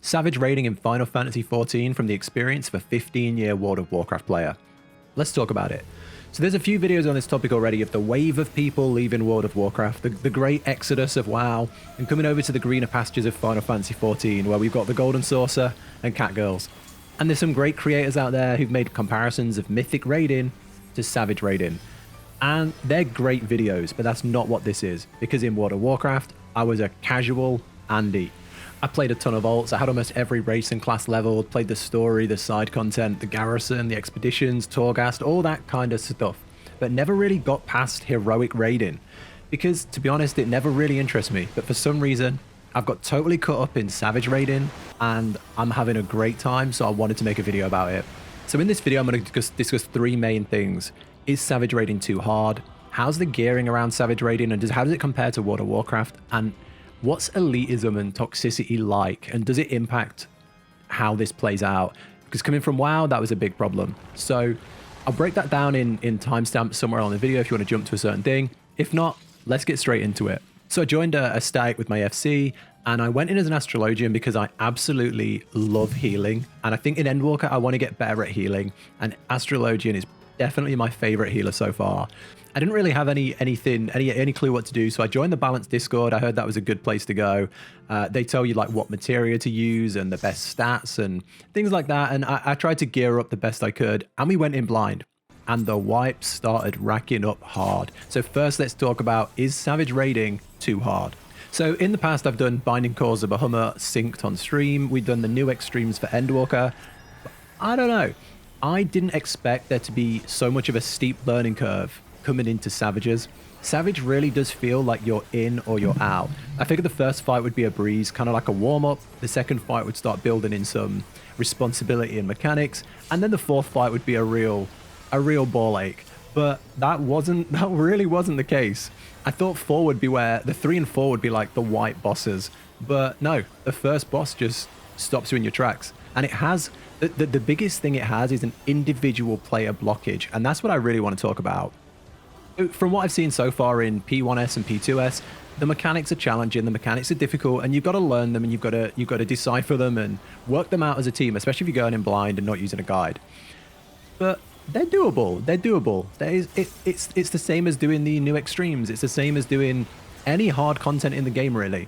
Savage raiding in Final Fantasy XIV from the experience of a 15-year World of Warcraft player. Let's talk about it. So there's a few videos on this topic already of the wave of people leaving World of Warcraft, the great exodus of WoW, and coming over to the greener pastures of Final Fantasy XIV, where we've got the Golden Saucer and Catgirls. And there's some great creators out there who've made comparisons of mythic raiding to savage raiding. And they're great videos, but that's not what this is, because in World of Warcraft, I was a casual Andy. I played a ton of alts, I had almost every race and class level, played the story, the side content, the garrison, the expeditions, Torghast, all that kind of stuff, but never really got past heroic raiding, because to be honest, it never really interests me, but for some reason, I've got totally caught up in savage raiding, and I'm having a great time, so I wanted to make a video about it. So in this video, I'm going to discuss three main things. Is savage raiding too hard? How's the gearing around savage raiding, and how does it compare to World of Warcraft? And what's elitism and toxicity like, and does it impact how this plays out? Because coming from WoW, that was a big problem. So I'll break that down in timestamps somewhere on the video if you want to jump to a certain thing. If not, let's get straight into it. So I joined a static with my FC, and I went in as an Astrologian because I absolutely love healing. And I think in Endwalker, I want to get better at healing, and Astrologian is definitely my favorite healer so far. I didn't really have any clue what to do, so I joined the Balance Discord. I heard that was a good place to go. They tell you like what materia to use and the best stats and things like that, and I tried to gear up the best I could, and we went in blind, and the wipes started racking up hard. So first, let's talk about, is savage raiding too hard? So in the past, I've done Binding Cores of Bahamut synced on stream. We've done the new extremes for Endwalker. I don't know. I didn't expect there to be so much of a steep learning curve coming into Savages. Savage really does feel like you're in or you're out. I figured the first fight would be a breeze, kind of like a warm-up. The second fight would start building in some responsibility and mechanics, and then the fourth fight would be a real ball ache. But that really wasn't the case. I thought 4 would be where the 3 and 4 would be like the white bosses, but no, the first boss just stops you in your tracks. And it has the biggest thing it has is an individual player blockage, and that's what I really want to talk about. From what I've seen so far in P1S and P2S, the mechanics are challenging, the mechanics are difficult, and you've got to learn them, and you've got to decipher them and work them out as a team, especially if you're going in blind and not using a guide. But they're doable. They're doable. It's the same as doing the new extremes. It's the same as doing any hard content in the game, really.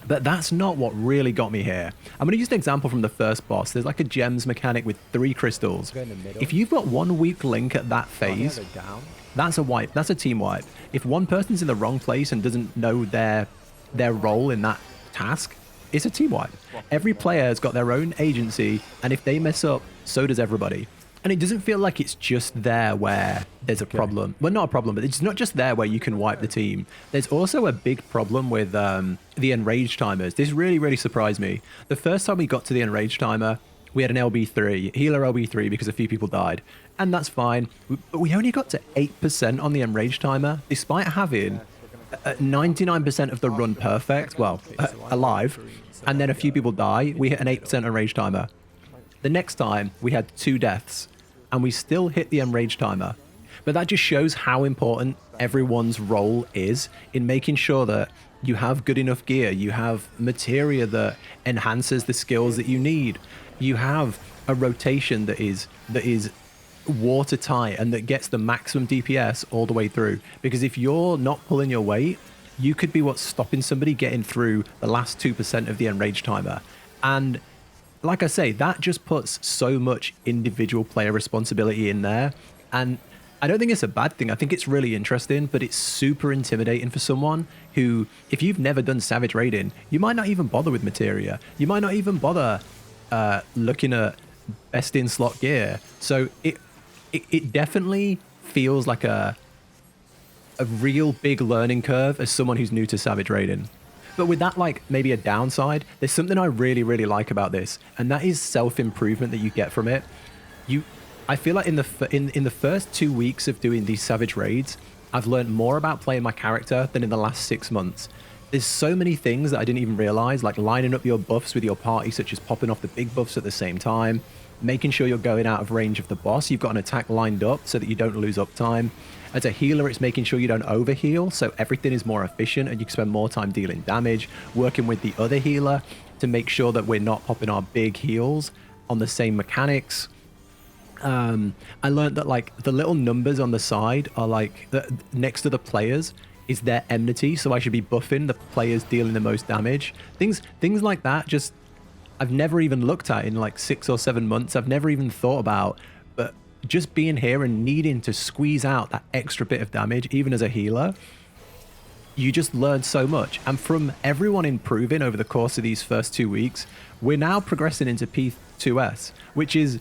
But that's not what really got me here. I'm going to use an example from the first boss. There's like a gems mechanic with 3 crystals. If you've got one weak link at that phase, that's a wipe. That's a team wipe. If one person's in the wrong place and doesn't know their role in that task, it's a team wipe. Every player has got their own agency, and if they mess up, so does everybody. And it doesn't feel like it's just there where there's a problem. Well, not a problem, but it's not just there where you can wipe the team. There's also a big problem with the enraged timers. This really, really surprised me. The first time we got to the enraged timer, we had an LB3, healer LB3, because a few people died. And that's fine. But we only got to 8% on the enraged timer, despite having 99% of the run perfect, well, alive. And then a few people die, we hit an 8% enraged timer. The next time, we had 2 deaths, and we still hit the enraged timer. But that just shows how important everyone's role is in making sure that you have good enough gear, you have materia that enhances the skills that you need, you have a rotation that is watertight and that gets the maximum DPS all the way through. Because if you're not pulling your weight, you could be what's stopping somebody getting through the last 2% of the enraged timer. And like I say, that just puts so much individual player responsibility in there. And I don't think it's a bad thing. I think it's really interesting, but it's super intimidating for someone who, if you've never done savage raiding, you might not even bother with materia. You might not even bother looking at best in slot gear. So it definitely feels like a real big learning curve as someone who's new to savage raiding. But with that, like, maybe a downside, there's something I really, really like about this, and that is self-improvement that you get from it. I feel like in the first 2 weeks of doing these savage raids, I've learned more about playing my character than in the last 6 months. There's so many things that I didn't even realize, like lining up your buffs with your party, such as popping off the big buffs at the same time, making sure you're going out of range of the boss. You've got an attack lined up so that you don't lose uptime. As a healer, it's making sure you don't overheal, so everything is more efficient and you can spend more time dealing damage, working with the other healer to make sure that we're not popping our big heals on the same mechanics. I learned that like the little numbers on the side are like next to the players is their enmity, so I should be buffing the players dealing the most damage. Things like that, just I've never even looked at in like 6 or 7 months. I've never even thought about, but just being here and needing to squeeze out that extra bit of damage, even as a healer, you just learn so much. And from everyone improving over the course of these first 2 weeks, we're now progressing into P2S, which is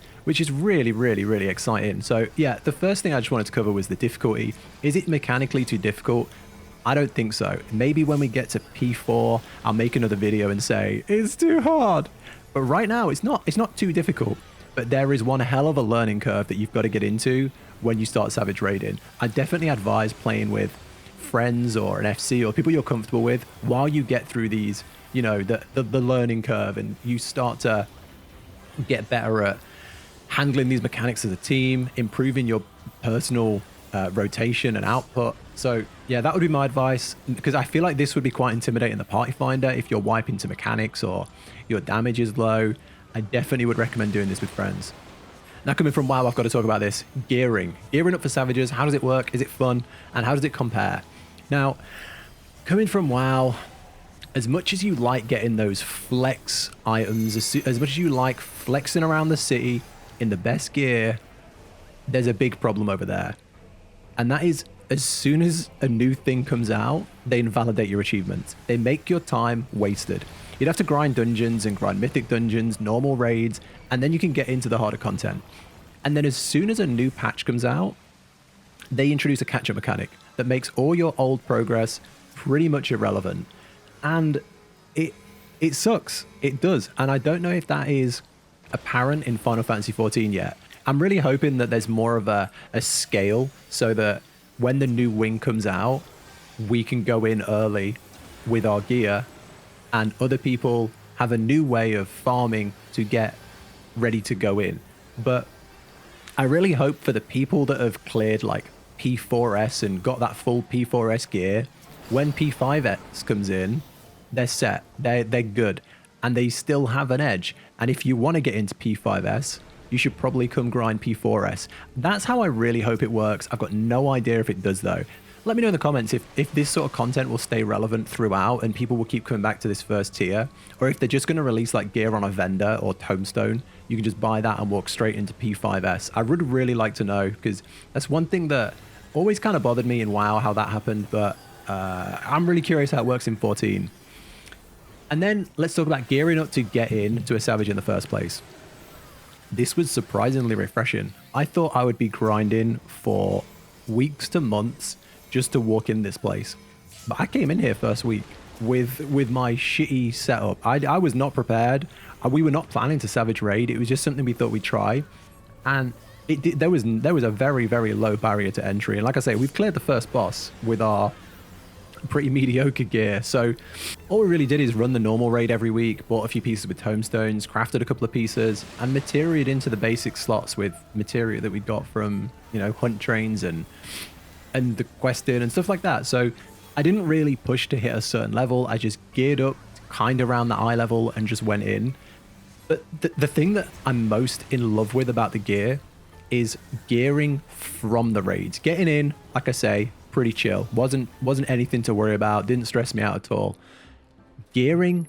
really, really, really exciting. So yeah, the first thing I just wanted to cover was the difficulty. Is it mechanically too difficult? I don't think so. Maybe when we get to P4, I'll make another video and say it's too hard. But right now, it's not too difficult. But there is one hell of a learning curve that you've got to get into when you start Savage raiding. I definitely advise playing with friends or an FC or people you're comfortable with while you get through these, you know, the learning curve, and you start to get better at handling these mechanics as a team, improving your personal rotation and output. So yeah, that would be my advice, because I feel like this would be quite intimidating the party finder if you're wiping to mechanics or your damage is low. I definitely would recommend doing this with friends. Now, coming from WoW, I've got to talk about this. Gearing up for Savages. How does it work? Is it fun? And how does it compare? Now, coming from WoW, as much as you like getting those flex items, as much as you like flexing around the city in the best gear, there's a big problem over there. And that is, as soon as a new thing comes out, they invalidate your achievements. They make your time wasted. You'd have to grind dungeons and grind mythic dungeons, normal raids, and then you can get into the harder content. And then as soon as a new patch comes out, they introduce a catch-up mechanic that makes all your old progress pretty much irrelevant. And it sucks. It does. And I don't know if that is apparent in Final Fantasy XIV yet. I'm really hoping that there's more of a scale so that when the new wing comes out, we can go in early with our gear, and other people have a new way of farming to get ready to go in. But I really hope for the people that have cleared like P4S and got that full P4S gear, when P5S comes in, they're set, they're good, and they still have an edge. And if you want to get into P5S, you should probably come grind P4S. That's how I really hope it works. I've got no idea if it does though. Let me know in the comments if this sort of content will stay relevant throughout and people will keep coming back to this first tier, or if they're just going to release like gear on a vendor or tombstone. You can just buy that and walk straight into P5S. I would really like to know, because that's one thing that always kind of bothered me in WoW, how that happened, but I'm really curious how it works in 14. And then let's talk about gearing up to get into a Savage in the first place. This was surprisingly refreshing. I thought I would be grinding for weeks to months just to walk in this place. But I came in here first week with my shitty setup. I was not prepared. We were not planning to Savage raid. It was just something we thought we'd try. And there was a very, very low barrier to entry. And like I say, we've cleared the first boss with our pretty mediocre gear. So all we really did is run the normal raid every week, bought a few pieces with tombstones, crafted a couple of pieces, and materialed into the basic slots with material that we got from, you know, hunt trains and the questing and stuff like that. So I didn't really push to hit a certain level. I just geared up kind of around the eye level and just went in. But the thing that I'm most in love with about the gear is gearing from the raids. Getting in, like I say, pretty chill. Wasn't anything to worry about. Didn't stress me out at all. Gearing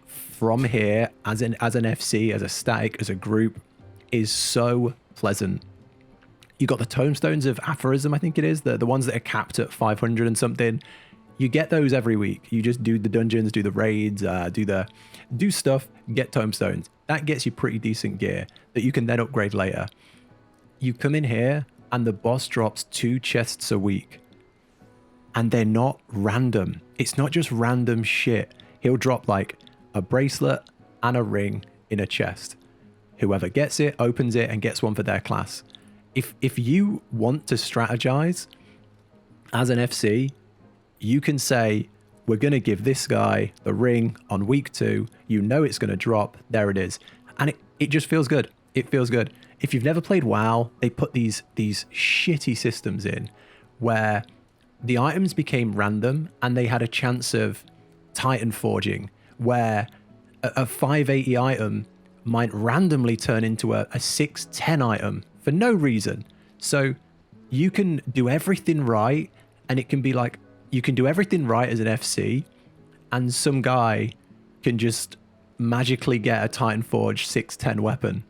from here as an FC, as a static, as a group, is so pleasant. You got the tombstones of aphorism, I think it is, the ones that are capped at 500 and something. You get those every week. You just do the dungeons, do the raids, do stuff, get tombstones. That gets you pretty decent gear that you can then upgrade later. You come in here and the boss drops 2 chests a week. And they're not random. It's not just random shit. He'll drop like a bracelet and a ring in a chest. Whoever gets it, opens it, and gets one for their class. If you want to strategize as an FC, you can say, we're going to give this guy the ring on week 2. You know it's going to drop. There it is. And it just feels good. It feels good. If you've never played WoW, they put these shitty systems in where the items became random and they had a chance of Titan forging, where a 580 item might randomly turn into a 610 item for no reason. So you can do everything right, and it can be like, you can do everything right as an FC, and some guy can just magically get a Titan Forge 610 weapon,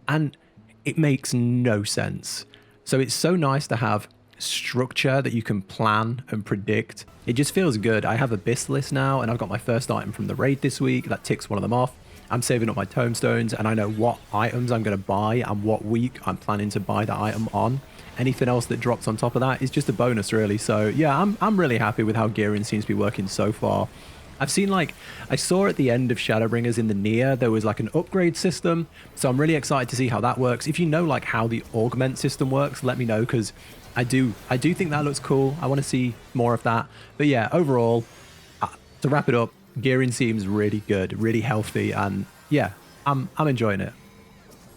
and it makes no sense. So it's so nice to have structure that you can plan and predict. It just feels good. I have a BIS list now, and I've got my first item from the raid this week. That ticks one of them off. I'm saving up my tomestones, and I know what items I'm going to buy and what week I'm planning to buy the item on. Anything else that drops on top of that is just a bonus, really. So yeah, I'm really happy with how gearing seems to be working so far. I've seen, like, I saw at the end of Shadowbringers in the Nier, there was like an upgrade system. So I'm really excited to see how that works. If you know like how the augment system works, let me know, because I do think that looks cool. I want to see more of that. But yeah, overall, to wrap it up, gearing seems really good, really healthy, and yeah, I'm enjoying it.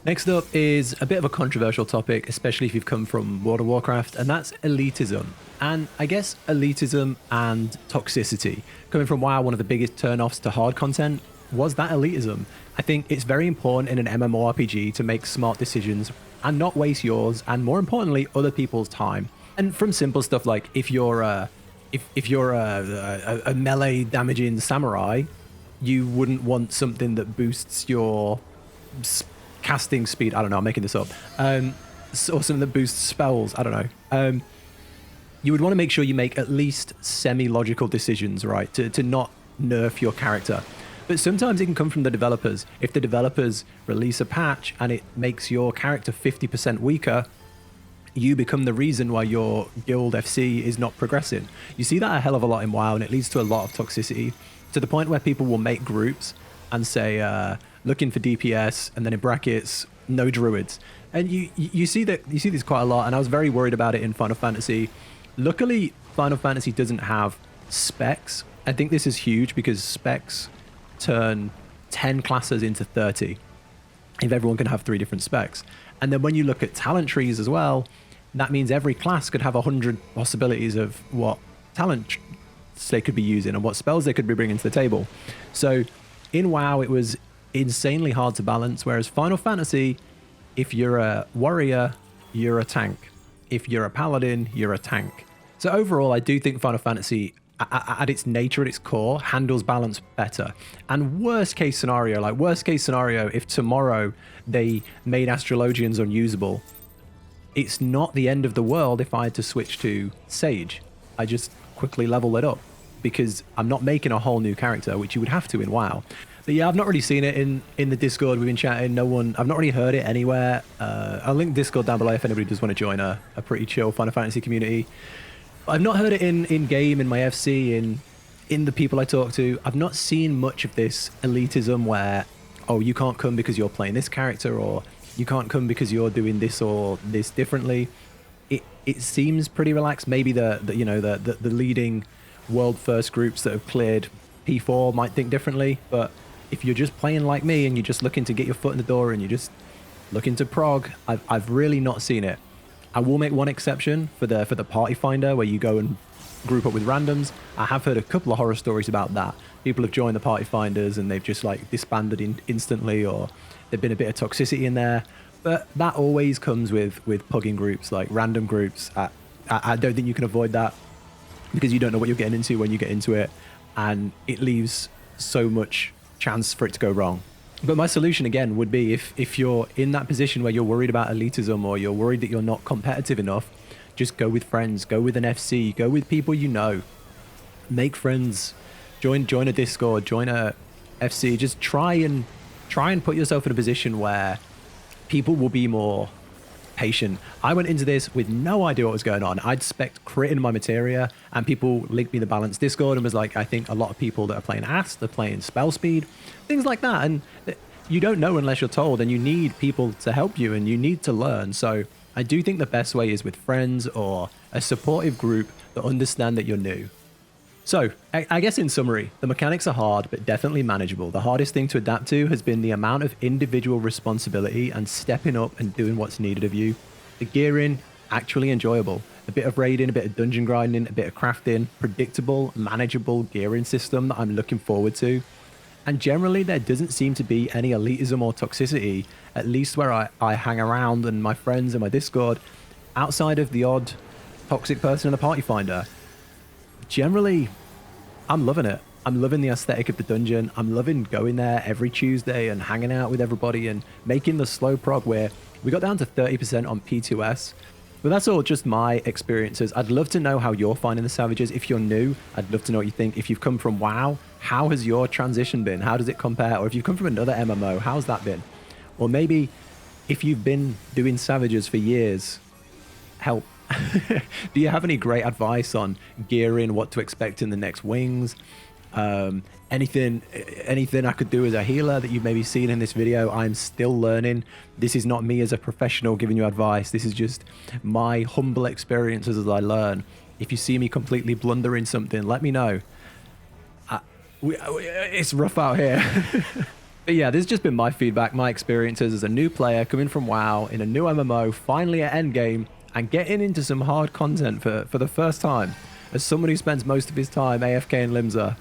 Next up is a bit of a controversial topic, especially if you've come from World of Warcraft, and that's elitism. And I guess elitism and toxicity. Coming from WoW, one of the biggest turnoffs to hard content was that elitism. I think it's very important in an MMORPG to make smart decisions and not waste yours, and more importantly, other people's time. And from simple stuff like if you're a melee damaging samurai, you wouldn't want something that boosts your casting speed. I don't know, I'm making this up. Or something that boosts spells. I don't know. You would want to make sure you make at least semi-logical decisions, right? To not nerf your character. But sometimes it can come from the developers. If the developers release a patch and it makes your character 50% weaker, you become the reason why your guild FC is not progressing. You see that a hell of a lot in WoW, and it leads to a lot of toxicity, to the point where people will make groups and say, looking for DPS, and then in brackets, no druids. And you see this quite a lot, and I was very worried about it in Final Fantasy. Luckily, Final Fantasy doesn't have specs. I think this is huge because specs turn 10 classes into 30 if everyone can have 3 different specs. And then when you look at talent trees as well, that means every class could have 100 possibilities of what talents they could be using and what spells they could be bringing to the table. So in WoW, it was insanely hard to balance, whereas Final Fantasy, if you're a warrior, you're a tank. If you're a paladin, you're a tank. So overall, I do think Final Fantasy, at its nature, at its core, handles balance better. And worst case scenario, if tomorrow they made Astrologians unusable, it's not the end of the world if I had to switch to Sage. I just quickly level it up because I'm not making a whole new character, which you would have to in WoW. But yeah, I've not really seen it in the Discord. We've been chatting. I've not really heard it anywhere. I'll link Discord down below if anybody does want to join a pretty chill Final Fantasy community. I've not heard it in game, in my FC, in the people I talk to. I've not seen much of this elitism where, oh, you can't come because you're playing this character, or you can't come because you're doing this or this differently. It seems pretty relaxed. Maybe the leading world first groups that have cleared P4 might think differently, but if you're just playing like me and you're just looking to get your foot in the door and you're just looking to prog, I've really not seen it. I will make one exception for the party finder, where you go and group up with randoms. I have heard a couple of horror stories about that. People have joined the party finders and they've just like disbanded instantly, or there's been a bit of toxicity in there. But that always comes with pugging groups, like random groups. I don't think you can avoid that because you don't know what you're getting into when you get into it, and it leaves so much chance for it to go wrong. But my solution again would be, if you're in that position where you're worried about elitism, or you're worried that you're not competitive enough, just go with friends, go with an FC, go with people you know, make friends, join a Discord, join a FC. Just try and put yourself in a position where people will be more patient. I went into this with no idea what was going on. I'd spec crit in my materia, and people linked me the balance Discord and was like, I think a lot of people that are playing Ast, they're playing spell speed, things like that. And you don't know unless you're told, and you need people to help you, and you need to learn. So I do think the best way is with friends or a supportive group that understand that you're new. So I guess in summary, the mechanics are hard, but definitely manageable. The hardest thing to adapt to has been the amount of individual responsibility and stepping up and doing what's needed of you. The gearing, actually enjoyable. A bit of raiding, a bit of dungeon grinding, a bit of crafting, predictable, manageable gearing system that I'm looking forward to. And generally, there doesn't seem to be any elitism or toxicity, at least where I hang around and my friends and my Discord, outside of the odd toxic person in the party finder. Generally, I'm loving it. I'm loving the aesthetic of the dungeon. I'm loving going there every Tuesday and hanging out with everybody and making the slow prog where we got down to 30% on P2S. But that's all just my experiences. I'd love to know how you're finding the Savages. If you're new, I'd love to know what you think. If you've come from WoW, how has your transition been? How does it compare? Or if you've come from another MMO, how's that been? Or maybe if you've been doing Savages for years, help. Do you have any great advice on gearing, what to expect in the next wings? Anything I could do as a healer that you've maybe seen in this video? I'm still learning. This is not me as a professional giving you advice. This is just my humble experiences as I learn. If you see me completely blundering something, let me know. It's rough out here. But yeah, this has just been my feedback, my experiences as a new player coming from WoW in a new MMO, finally at endgame, and getting into some hard content for the first time. As someone who spends most of his time AFK in Limsa,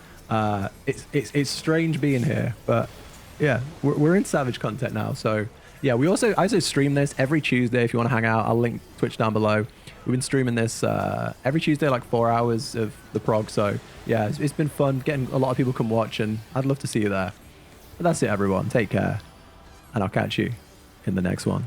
it's strange being here, but yeah, we're in Savage content now. So yeah, I also stream this every Tuesday. If you want to hang out, I'll link Twitch down below. We've been streaming this every Tuesday, like 4 hours of the prog. So yeah, it's been fun getting a lot of people come watch, and I'd love to see you there. But that's it, everyone. Take care, and I'll catch you in the next one.